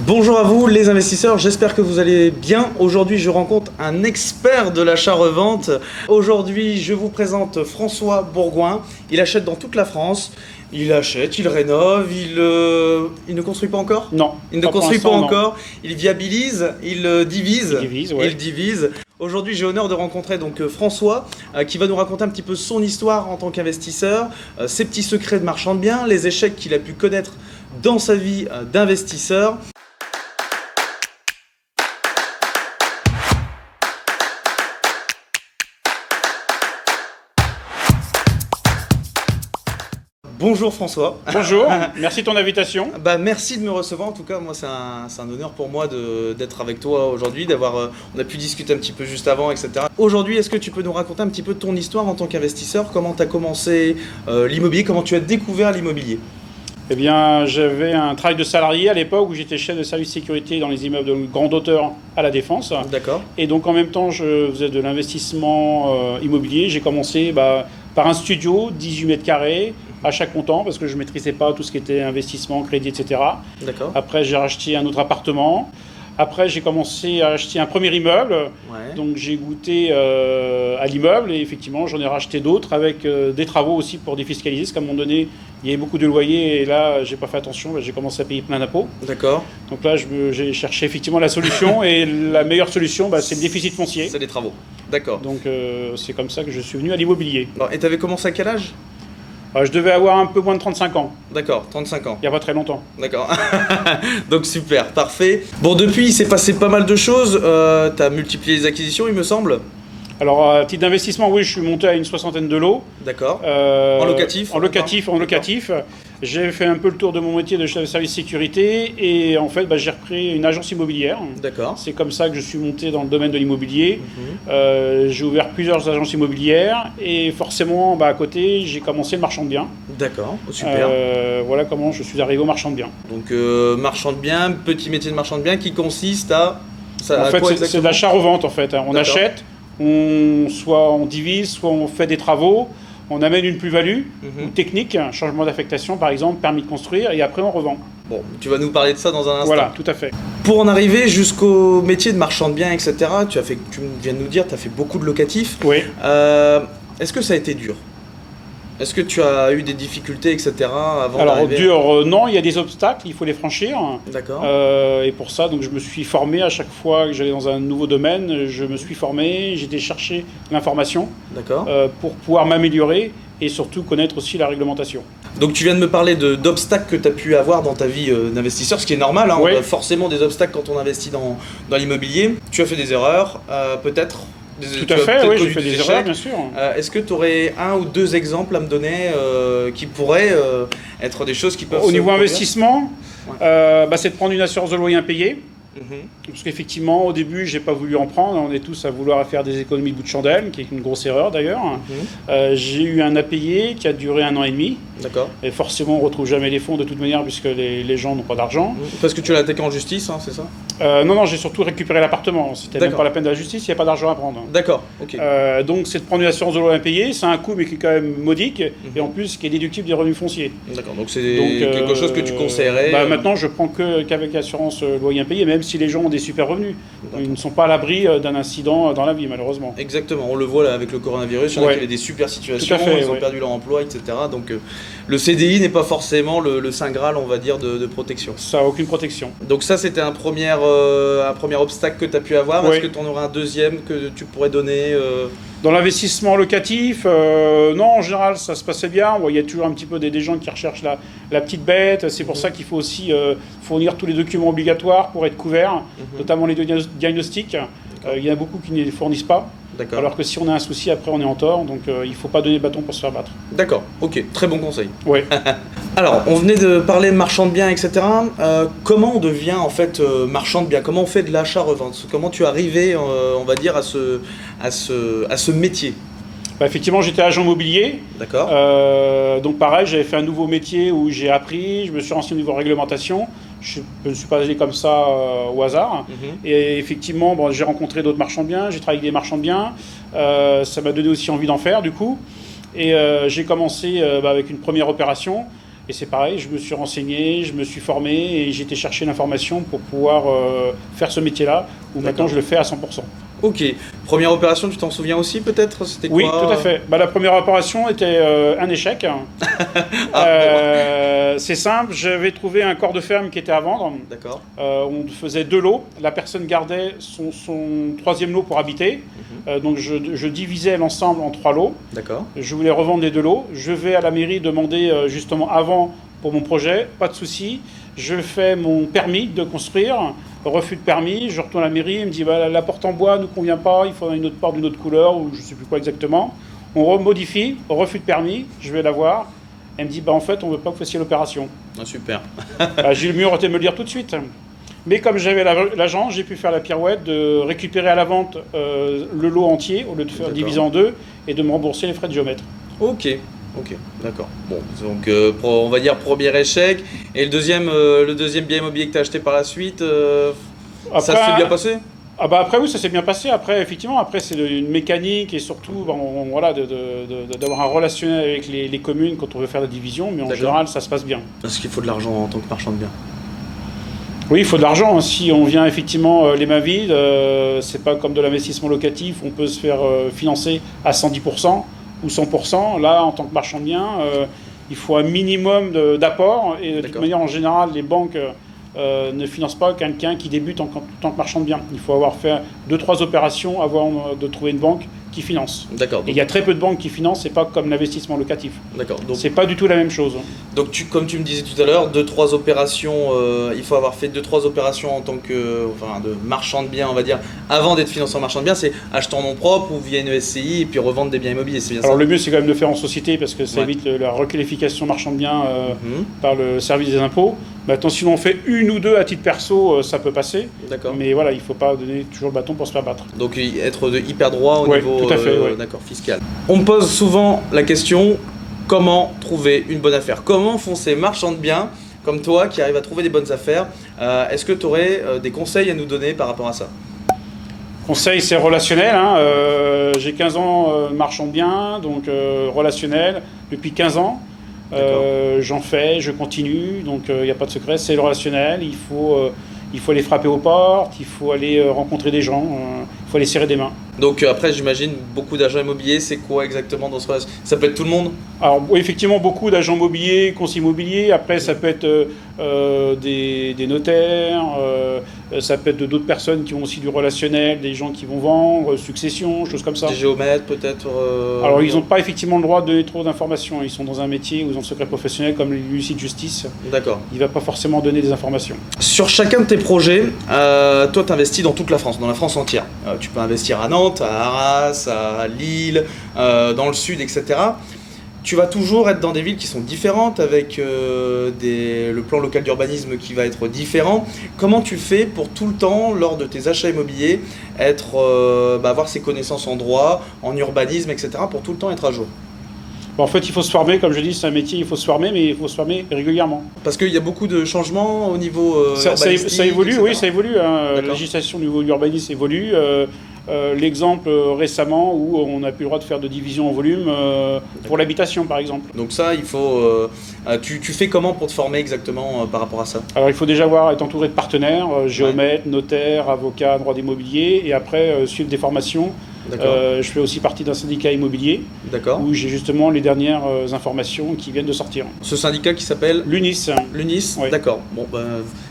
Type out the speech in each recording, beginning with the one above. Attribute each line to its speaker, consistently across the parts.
Speaker 1: Bonjour à vous les investisseurs, j'espère que vous allez bien. Aujourd'hui je rencontre un expert de l'achat-revente. Aujourd'hui je vous présente François Bourgoin. Il achète dans toute la France. Il achète, il rénove, il ne construit pas encore?
Speaker 2: Non.
Speaker 1: Il ne construit pas encore. Il viabilise, il divise.
Speaker 2: Ouais.
Speaker 1: Il divise. Aujourd'hui, j'ai l'honneur de rencontrer donc François qui va nous raconter un petit peu son histoire en tant qu'investisseur, ses petits secrets de marchand de biens, les échecs qu'il a pu connaître dans sa vie d'investisseur. Bonjour François.
Speaker 2: Bonjour, merci de ton invitation.
Speaker 1: Merci de me recevoir. En tout cas, moi, c'est un honneur pour moi d'être avec toi aujourd'hui, on a pu discuter un petit peu juste avant, etc. Aujourd'hui, est-ce que tu peux nous raconter un petit peu ton histoire en tant qu'investisseur? Comment tu as commencé l'immobilier? Comment tu as découvert l'immobilier?
Speaker 2: Eh bien, j'avais un travail de salarié à l'époque où j'étais chef de service sécurité dans les immeubles de grande hauteur à La Défense.
Speaker 1: D'accord.
Speaker 2: Et donc, en même temps, je faisais de l'investissement immobilier. J'ai commencé par un studio, 18 mètres carrés, achat comptant, parce que je ne maîtrisais pas tout ce qui était investissement, crédit, etc.
Speaker 1: D'accord.
Speaker 2: Après, j'ai racheté un autre appartement. Après, j'ai commencé à acheter un premier immeuble.
Speaker 1: Ouais.
Speaker 2: Donc, j'ai goûté à l'immeuble et effectivement, j'en ai racheté d'autres avec des travaux aussi pour défiscaliser. Parce qu'à un moment donné, il y avait beaucoup de loyers et là, j'ai pas fait attention. J'ai commencé à payer plein d'impôts.
Speaker 1: D'accord.
Speaker 2: Donc là, j'ai cherché effectivement la solution et la meilleure solution, c'est le déficit foncier.
Speaker 1: C'est des travaux. D'accord.
Speaker 2: Donc, c'est comme ça que je suis venu à l'immobilier.
Speaker 1: Et tu avais commencé à quel âge?
Speaker 2: Je devais avoir un peu moins de 35 ans.
Speaker 1: D'accord, 35 ans.
Speaker 2: Il n'y a pas très longtemps.
Speaker 1: D'accord. Donc super, parfait. Bon, depuis, il s'est passé pas mal de choses. Tu as multiplié les acquisitions, il me semble.
Speaker 2: Alors, à titre d'investissement, oui, je suis monté à une 60aine de lots.
Speaker 1: D'accord. En locatif?
Speaker 2: En locatif. J'ai fait un peu le tour de mon métier de chef de service sécurité et en fait, j'ai repris une agence immobilière.
Speaker 1: D'accord.
Speaker 2: C'est comme ça que je suis monté dans le domaine de l'immobilier. J'ai ouvert plusieurs agences immobilières et forcément, à côté, j'ai commencé le marchand de biens.
Speaker 1: D'accord, super.
Speaker 2: Voilà comment je suis arrivé au marchand de biens.
Speaker 1: Donc, marchand de biens, petit métier de marchand de biens qui consiste à...
Speaker 2: En fait, c'est de l'achat-revente en fait. On achète, soit on divise, soit on fait des travaux. On amène une plus-value ou technique, un changement d'affectation par exemple, permis de construire, et après on revend.
Speaker 1: Bon, tu vas nous parler de ça dans un instant.
Speaker 2: Voilà, tout à fait.
Speaker 1: Pour en arriver jusqu'au métier de marchand de biens, etc., tu viens de nous dire, tu as fait beaucoup de locatifs.
Speaker 2: Oui.
Speaker 1: Est-ce que ça a été dur? Est-ce que tu as eu des difficultés, etc. avant d'arriver?
Speaker 2: Alors, dur, non, il y a des obstacles, il faut les franchir.
Speaker 1: D'accord.
Speaker 2: Et pour ça, donc, je me suis formé à chaque fois que j'allais dans un nouveau domaine. Je me suis formé, j'ai été chercher l'information pour pouvoir m'améliorer et surtout connaître aussi la réglementation.
Speaker 1: Donc tu viens de me parler d'obstacles que tu as pu avoir dans ta vie d'investisseur, ce qui est normal, hein,
Speaker 2: oui.
Speaker 1: On a forcément des obstacles quand on investit dans l'immobilier. Tu as fait des erreurs, peut-être?
Speaker 2: Tout à fait, oui, j'ai fait des erreurs, bien sûr.
Speaker 1: Est-ce que tu aurais un ou deux exemples à me donner qui pourraient être des choses qui peuvent
Speaker 2: Au niveau investissement, c'est de prendre une assurance de loyer impayé. Parce qu'effectivement, au début, j'ai pas voulu en prendre. On est tous à vouloir faire des économies de bout de chandelle, qui est une grosse erreur d'ailleurs. J'ai eu un impayé qui a duré 1 an et demi.
Speaker 1: D'accord.
Speaker 2: Et forcément, on retrouve jamais les fonds de toute manière, puisque les gens n'ont pas d'argent.
Speaker 1: Parce que tu l'as attaqué en justice, hein, c'est ça?
Speaker 2: Non, j'ai surtout récupéré l'appartement. C'était même pas la peine de la justice, il n'y a pas d'argent à prendre.
Speaker 1: D'accord, ok.
Speaker 2: Donc, c'est de prendre une assurance de loyer impayé. C'est un coût, mais qui est quand même modique. Et en plus, qui est déductible des revenus fonciers.
Speaker 1: D'accord, donc c'est quelque chose que tu conseillerais?
Speaker 2: Maintenant, je prends qu'avec l'assurance loyer impayé, même si les gens ont des super revenus. Ils ne sont pas à l'abri d'un incident dans la vie, malheureusement.
Speaker 1: Exactement, on le voit là avec le coronavirus, il y en a qui avaient des super situations, ils ont perdu leur emploi, etc. Donc le CDI n'est pas forcément le Saint Graal, on va dire, de protection.
Speaker 2: Ça n'a aucune protection.
Speaker 1: Donc ça, c'était un premier obstacle que tu as pu avoir. Est-ce que tu en auras un deuxième que tu pourrais donner
Speaker 2: Dans l'investissement locatif, non, en général, ça se passait bien. Il y a toujours un petit peu des gens qui recherchent la petite bête. C'est pour ça qu'il faut aussi fournir tous les documents obligatoires pour être couvert, notamment les diagnostics. Il y en a beaucoup qui ne les fournissent pas. Alors que si on a un souci, après on est en tort. Donc il ne faut pas donner le bâton pour se faire battre. D'accord,
Speaker 1: ok, très bon conseil.
Speaker 2: Oui.
Speaker 1: Alors, on venait de parler de marchand de biens, etc. Comment on devient en fait marchand de biens? Comment on fait de l'achat-revente? Comment tu es arrivé, on va dire, à ce métier?
Speaker 2: Effectivement, j'étais agent immobilier.
Speaker 1: D'accord.
Speaker 2: Donc pareil, j'avais fait un nouveau métier où j'ai appris, je me suis renseigné au niveau réglementation. Je ne suis pas allé comme ça au hasard. Et effectivement, j'ai rencontré d'autres marchands de biens, j'ai travaillé avec des marchands de biens. Ça m'a donné aussi envie d'en faire du coup. Et j'ai commencé avec une première opération. Et c'est pareil, je me suis renseigné, je me suis formé et j'ai été chercher l'information pour pouvoir faire ce métier-là, où maintenant je le fais à 100%.
Speaker 1: Ok. Première opération, tu t'en souviens aussi peut-être? C'était quoi?
Speaker 2: Oui, tout à fait. La première opération était un échec. C'est simple, j'avais trouvé un corps de ferme qui était à vendre.
Speaker 1: D'accord.
Speaker 2: On faisait 2 lots. La personne gardait son 3e lot pour habiter. Donc je divisais l'ensemble en 3 lots.
Speaker 1: D'accord.
Speaker 2: Je voulais revendre les 2 lots. Je vais à la mairie demander justement avant pour mon projet. Pas de souci. Je fais mon permis de construire. Refus de permis. Je retourne à la mairie. Elle me dit la porte en bois ne nous convient pas. Il faudra une autre porte d'une autre couleur ou je ne sais plus quoi exactement. On remodifie. Refus de permis. Je vais la voir. Elle me dit en fait on ne veut pas que vous fassiez l'opération.
Speaker 1: Ah, super.
Speaker 2: J'ai eu le mieux été de me le dire tout de suite. Mais comme j'avais l'agent, j'ai pu faire la pirouette de récupérer à la vente le lot entier au lieu de faire diviser en 2 et de me rembourser les frais de géomètre.
Speaker 1: Ok, d'accord. Bon, donc on va dire premier échec. Et le deuxième bien immobilier que tu as acheté par la suite, ça s'est bien passé?
Speaker 2: Après oui, ça s'est bien passé. Après effectivement, c'est une mécanique et surtout voilà, d'avoir un relationnel avec les communes quand on veut faire la division. Mais en général, ça se passe bien.
Speaker 1: Est-ce qu'il faut de l'argent en tant que marchand de biens?
Speaker 2: Oui, il faut de l'argent. Si on vient effectivement les mains vides, c'est pas comme de l'investissement locatif, on peut se faire financer à 110% ou 100%. Là, en tant que marchand de biens, il faut un minimum d'apport. Et de toute manière, en général, les banques ne financent pas quelqu'un qui débute en tant que marchand de biens. Il faut avoir fait 2-3 opérations avant de trouver une banque qui finance.
Speaker 1: D'accord.
Speaker 2: Et il y a très peu de banques qui financent, c'est pas comme l'investissement locatif.
Speaker 1: D'accord. Donc
Speaker 2: c'est pas du tout la même chose.
Speaker 1: Donc comme tu me disais tout à l'heure, 2-3 opérations, il faut avoir fait 2-3 opérations en tant que de marchand de biens, on va dire, avant d'être financé en marchand de biens, c'est acheter en nom propre ou via une SCI et puis revendre des biens immobiliers, c'est bien ça?
Speaker 2: Alors le mieux c'est quand même de faire en société parce que ça évite la requalification marchand de biens par le service des impôts. Maintenant, si on fait 1 ou 2 à titre perso, ça peut passer.
Speaker 1: D'accord.
Speaker 2: Mais voilà, il ne faut pas donner toujours le bâton pour se faire battre.
Speaker 1: Donc être hyper droit au niveau
Speaker 2: tout à fait,
Speaker 1: fiscal. On me pose souvent la question, comment trouver une bonne affaire? Comment font ces marchands de biens comme toi qui arrivent à trouver des bonnes affaires? Est-ce que tu aurais des conseils à nous donner par rapport à ça?
Speaker 2: Conseil, c'est relationnel. J'ai 15 ans marchand de biens, donc relationnel depuis 15 ans. J'en fais, je continue, donc il n'y a pas de secret, c'est le relationnel, il faut aller frapper aux portes, il faut aller rencontrer des gens, il faut aller serrer des mains.
Speaker 1: Donc après j'imagine beaucoup d'agents immobiliers, c'est quoi exactement dans ce relation? Ça peut être tout le monde?
Speaker 2: Alors oui, effectivement beaucoup d'agents immobiliers, conseillers immobiliers, après ça peut être des notaires, ça peut être d'autres personnes qui ont aussi du relationnel, des gens qui vont vendre, succession, choses comme ça.
Speaker 1: Des géomètres peut-être
Speaker 2: Alors ils n'ont pas effectivement le droit de donner trop d'informations, ils sont dans un métier où ils ont le secret professionnel comme l'huissier de justice.
Speaker 1: D'accord.
Speaker 2: Il ne va pas forcément donner des informations.
Speaker 1: Sur chacun de tes projets, toi tu investis dans toute la France, dans la France entière. Tu peux investir à Nantes, à Arras, à Lille, dans le sud, etc. Tu vas toujours être dans des villes qui sont différentes, avec le plan local d'urbanisme qui va être différent. Comment tu fais pour tout le temps, lors de tes achats immobiliers, avoir ces connaissances en droit, en urbanisme, etc., pour tout le temps être à jour?
Speaker 2: En fait, il faut se former, comme je dis, c'est un métier, il faut se former, mais il faut se former régulièrement.
Speaker 1: Parce qu'il y a beaucoup de changements au niveau urbanistique,
Speaker 2: ça évolue,
Speaker 1: etc.
Speaker 2: oui, ça évolue. La législation au niveau de l'urbanisme évolue. L'exemple récemment où on n'a plus le droit de faire de division en volume pour l'habitation, par exemple.
Speaker 1: Donc ça, il faut... tu fais comment pour te former exactement par rapport à ça?
Speaker 2: Alors, il faut déjà être entouré de partenaires, géomètres, notaires, avocats, droit d'immobilier, et après suivre des formations. Je fais aussi partie d'un syndicat immobilier où j'ai justement les dernières informations qui viennent de sortir.
Speaker 1: Ce syndicat qui s'appelle
Speaker 2: l'UNIS.
Speaker 1: L'UNIS,
Speaker 2: oui.
Speaker 1: D'accord. Bon,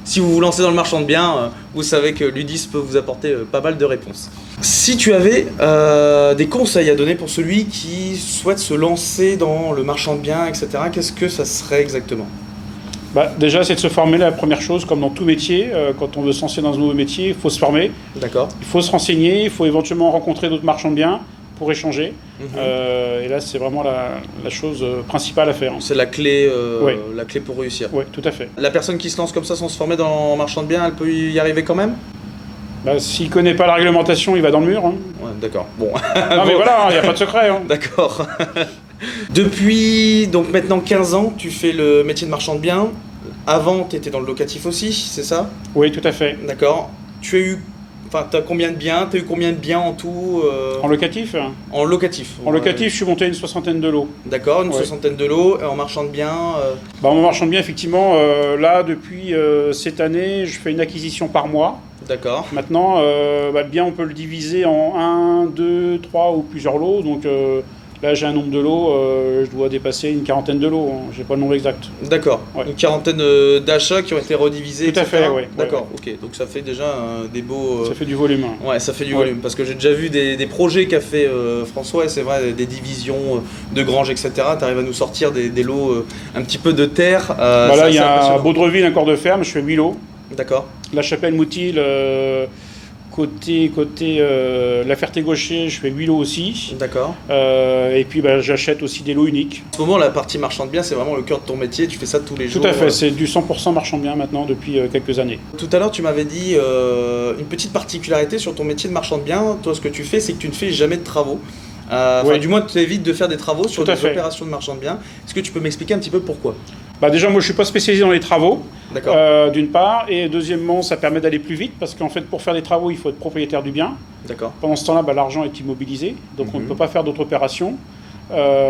Speaker 1: si vous vous lancez dans le marchand de biens, vous savez que l'UNIS peut vous apporter pas mal de réponses. Si tu avais des conseils à donner pour celui qui souhaite se lancer dans le marchand de biens, etc., qu'est-ce que ça serait exactement?
Speaker 2: Déjà, c'est de se former, la première chose, comme dans tout métier. Quand on veut se lancer dans un nouveau métier, il faut se former.
Speaker 1: D'accord.
Speaker 2: Il faut se renseigner, il faut éventuellement rencontrer d'autres marchands de biens pour échanger. Et là, c'est vraiment la chose principale à faire.
Speaker 1: C'est la clé, la clé pour réussir.
Speaker 2: Oui, tout à fait.
Speaker 1: La personne qui se lance comme ça sans se former dans le marchand de biens, elle peut y arriver quand même?
Speaker 2: S'il ne connaît pas la réglementation, il va dans le mur. Ouais,
Speaker 1: d'accord. Bon.
Speaker 2: Non, mais voilà, il n'y a pas de secret.
Speaker 1: D'accord. Depuis donc maintenant 15 ans, tu fais le métier de marchand de biens. Avant, tu étais dans le locatif aussi, c'est ça?
Speaker 2: Oui, tout à fait.
Speaker 1: D'accord. Tu as eu Enfin, t'as combien de biens? T'as eu combien de biens en tout
Speaker 2: En locatif?
Speaker 1: En locatif.
Speaker 2: En locatif, je suis monté à une soixantaine de lots.
Speaker 1: D'accord, une soixantaine de lots. Et en marchand de biens
Speaker 2: Bah, en marchand de biens, effectivement, là, depuis cette année, je fais une acquisition par mois.
Speaker 1: D'accord.
Speaker 2: Maintenant, le bien, on peut le diviser en 1, 2, 3 ou plusieurs lots. Donc là, j'ai un nombre de lots, je dois dépasser une quarantaine de lots. Hein. Je n'ai pas le nombre exact.
Speaker 1: D'accord.
Speaker 2: Ouais.
Speaker 1: Une quarantaine d'achats qui ont été redivisés.
Speaker 2: Tout à
Speaker 1: etc.
Speaker 2: fait, oui.
Speaker 1: D'accord, ok. Donc ça fait déjà des beaux.
Speaker 2: Ça fait du volume.
Speaker 1: Ouais, ça fait du volume. Parce que j'ai déjà vu des projets qu'a fait François, et c'est vrai, des divisions de granges, etc. Tu arrives à nous sortir des lots un petit peu de terre.
Speaker 2: Là, il y a Baudreville, un corps de ferme, je fais 8 lots.
Speaker 1: D'accord.
Speaker 2: La Chapelle-Moutil, côté La Ferté-Gaucher, je fais 8 lots aussi.
Speaker 1: D'accord.
Speaker 2: Et puis j'achète aussi des lots uniques.
Speaker 1: En ce moment, la partie marchand de biens, c'est vraiment le cœur de ton métier. Tu fais ça tous les jours.
Speaker 2: Tout à fait, c'est du 100% marchand de biens maintenant depuis quelques années.
Speaker 1: Tout à l'heure, tu m'avais dit une petite particularité sur ton métier de marchand de biens. Toi, ce que tu fais, c'est que tu ne fais jamais de travaux. Du moins, tu évites de faire des travaux sur des opérations de marchand de biens. Est-ce que tu peux m'expliquer un petit peu pourquoi?
Speaker 2: Déjà, moi, je ne suis pas spécialisé dans les travaux, d'une part. Et deuxièmement, ça permet d'aller plus vite parce qu'en fait, pour faire des travaux, il faut être propriétaire du bien.
Speaker 1: D'accord.
Speaker 2: Pendant ce temps-là, l'argent est immobilisé, donc on ne peut pas faire d'autres opérations.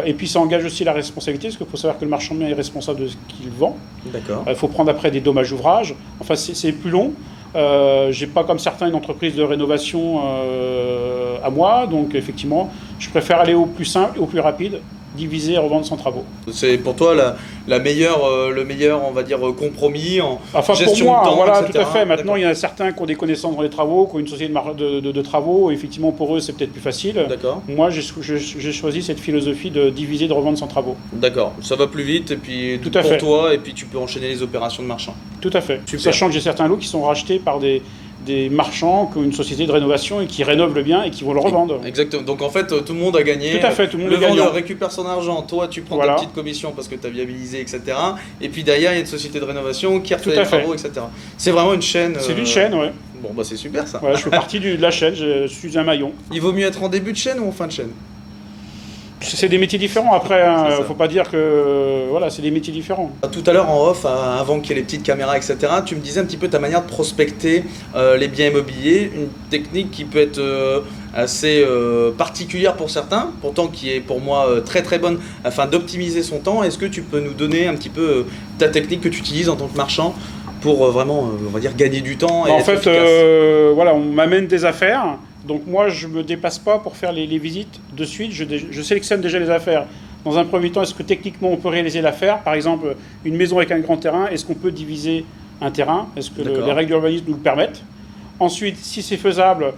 Speaker 2: Et puis, ça engage aussi la responsabilité parce qu'il faut savoir que le marchand de biens est responsable de ce qu'il vend.
Speaker 1: D'accord.
Speaker 2: Il faut prendre après des dommages ouvrages. Enfin, c'est plus long. J'ai pas comme certains une entreprise de rénovation à moi, donc effectivement, je préfère aller au plus simple, au plus rapide, diviser et revendre sans travaux.
Speaker 1: C'est pour toi le meilleur, on va dire, compromis en gestion
Speaker 2: pour moi,
Speaker 1: de temps,
Speaker 2: voilà,
Speaker 1: etc.
Speaker 2: tout à fait. Maintenant, il y en a certains qui ont des connaissances dans les travaux, qui ont une société de travaux, et effectivement, pour eux, c'est peut-être plus facile.
Speaker 1: D'accord.
Speaker 2: Moi, j'ai choisi cette philosophie de diviser, de revendre sans travaux.
Speaker 1: D'accord, ça va plus vite, et puis
Speaker 2: tout à
Speaker 1: pour
Speaker 2: fait.
Speaker 1: Toi, et puis tu peux enchaîner les opérations de marchand.
Speaker 2: Tout à fait.
Speaker 1: Super.
Speaker 2: Sachant que j'ai certains lots qui sont rachetés par des marchands qui ont une société de rénovation et qui rénovent le bien et qui vont le revendre.
Speaker 1: Exactement. Donc en fait, tout le monde a gagné.
Speaker 2: Tout à fait, tout le monde
Speaker 1: est gagnant. Le vendeur
Speaker 2: gagnant.
Speaker 1: récupère son argent, toi tu prends ta petite commission parce que tu as viabilisé, etc. Et puis derrière, il y a une société de rénovation qui refait les travaux, etc. C'est vraiment une chaîne.
Speaker 2: C'est une chaîne, ouais.
Speaker 1: Bon, c'est super ça.
Speaker 2: Voilà, je fais partie de la chaîne, je suis un maillon.
Speaker 1: Il vaut mieux être en début de chaîne ou en fin de chaîne?
Speaker 2: C'est des métiers différents après, hein. Faut pas dire que... Voilà, c'est des métiers différents.
Speaker 1: Tout à l'heure en off, avant qu'il y ait les petites caméras, etc., tu me disais un petit peu ta manière de prospecter les biens immobiliers, une technique qui peut être assez particulière pour certains, pourtant qui est pour moi très très bonne afin d'optimiser son temps. Est-ce que tu peux nous donner un petit peu ta technique que tu utilises en tant que marchand pour vraiment, on va dire, gagner du temps et
Speaker 2: en
Speaker 1: être
Speaker 2: fait,
Speaker 1: efficace?
Speaker 2: voilà, on m'amène des affaires. Donc moi, je ne me dépasse pas pour faire les visites de suite. Je sélectionne déjà les affaires. Dans un premier temps, est-ce que techniquement on peut réaliser l'affaire? Par exemple, une maison avec un grand terrain, est-ce qu'on peut diviser un terrain? Est-ce que les règles d'urbanisme nous le permettent? Ensuite, si c'est faisable,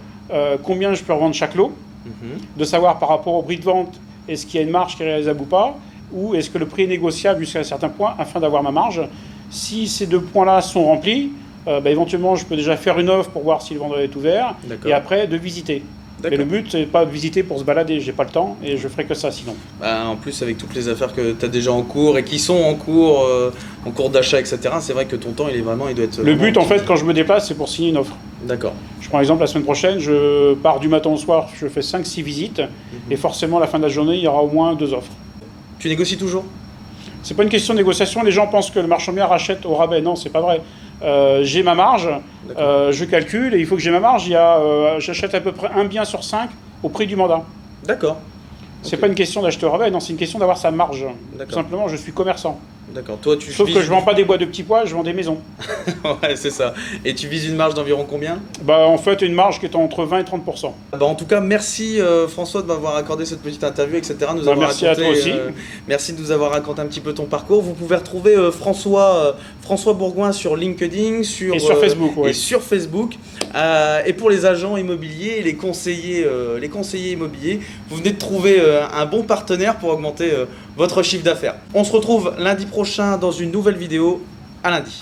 Speaker 2: combien je peux revendre chaque lot? De savoir par rapport au prix de vente, est-ce qu'il y a une marge qui est réalisable ou pas? Ou est-ce que le prix est négociable jusqu'à un certain point afin d'avoir ma marge? Si ces deux points-là sont remplis, éventuellement, je peux déjà faire une offre pour voir si le vendeur est ouvert, et après de visiter. Mais le but, c'est pas de visiter pour se balader, j'ai pas le temps et je ferai que ça sinon.
Speaker 1: En plus, avec toutes les affaires que tu as déjà en cours et qui sont en cours d'achat, etc., c'est vrai que ton temps, il doit être...
Speaker 2: Le but, en fait, quand je me déplace, c'est pour signer une offre.
Speaker 1: D'accord.
Speaker 2: Je prends l'exemple, la semaine prochaine, je pars du matin au soir, je fais 5-6 visites, et forcément, à la fin de la journée, il y aura au moins 2 offres.
Speaker 1: Tu négocies toujours?
Speaker 2: C'est pas une question de négociation, les gens pensent que le marchand de biens rachète au rabais. Non, c'est pas vrai. J'ai ma marge, je calcule et il faut que j'ai ma marge. J'achète à peu près un bien sur 5 au prix du mandat.
Speaker 1: D'accord.
Speaker 2: C'est pas une question d'acheter au rabais, non, c'est une question d'avoir sa marge. Tout simplement, je suis commerçant.
Speaker 1: D'accord. Toi,
Speaker 2: Sauf que je vends pas des bois de petits pois, je vends des maisons.
Speaker 1: Ouais, c'est ça. Et tu vises une marge d'environ combien?
Speaker 2: En fait, une marge qui est entre 20 et 30%.
Speaker 1: En tout cas, merci François de m'avoir accordé cette petite interview, etc.
Speaker 2: Merci à toi aussi.
Speaker 1: Merci de nous avoir raconté un petit peu ton parcours. Vous pouvez retrouver François Bourgoin sur LinkedIn,
Speaker 2: et sur Facebook.
Speaker 1: Et sur Facebook. Et pour les agents immobiliers, les conseillers immobiliers, vous venez de trouver un bon partenaire pour augmenter votre chiffre d'affaires. On se retrouve lundi prochain dans une nouvelle vidéo. À lundi.